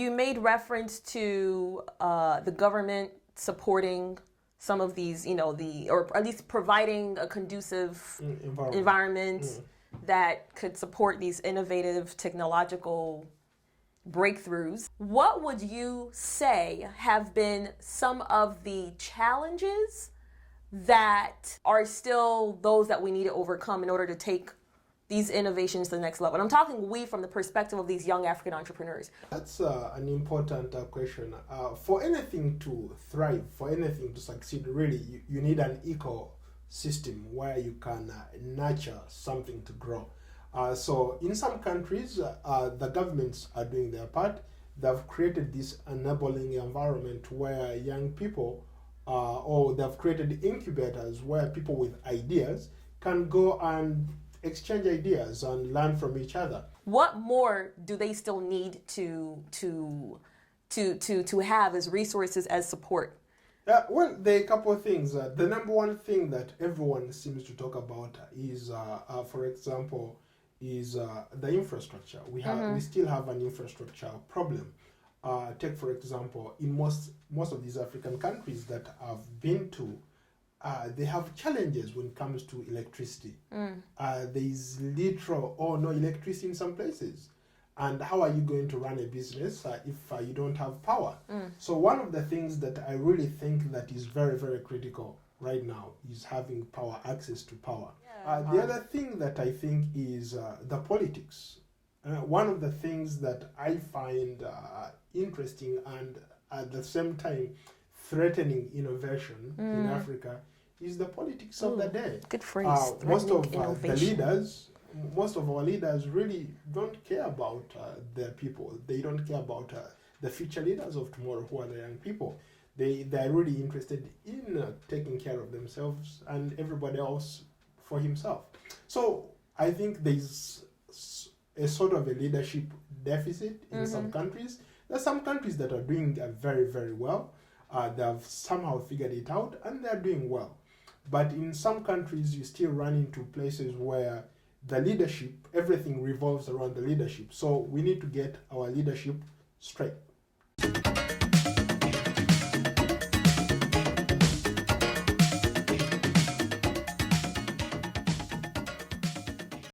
You made reference to the government supporting some of these, or at least providing a conducive environment that could support these innovative technological breakthroughs. What would you say have been some of the challenges that are still those that we need to overcome in order to take these innovations to the next level? And I'm talking we from the perspective of these young African entrepreneurs. That's an important question. For anything to thrive, for anything to succeed, really, you need an ecosystem where you can nurture something to grow. So in some countries, the governments are doing their part. They've created this enabling environment where young people, or they've created incubators where people with ideas can go and exchange ideas and learn from each other. What more do they still need to have as resources, as support? Well, there are a couple of things. The number one thing that everyone seems to talk about is, for example, is the infrastructure. We still have an infrastructure problem. Take, for example, in most of these African countries that I've been to, they have challenges when it comes to electricity. There is literal or no electricity in some places. And how are you going to run a business if you don't have power? So one of the things that I really think that is very, very critical right now is having power, access to power. The other thing that I think is the politics. One of the things that I find interesting and at the same time threatening innovation in Africa is the politics of the day. Good phrase. Most of our leaders really don't care about their people. They don't care about the future leaders of tomorrow, who are the young people. They're really interested in taking care of themselves and everybody else for himself. So I think there's a sort of a leadership deficit in some countries. There are some countries that are doing very, very well. They have somehow figured it out and they're doing well. But in some countries, you still run into places where the leadership, everything revolves around the leadership. So we need to get our leadership straight.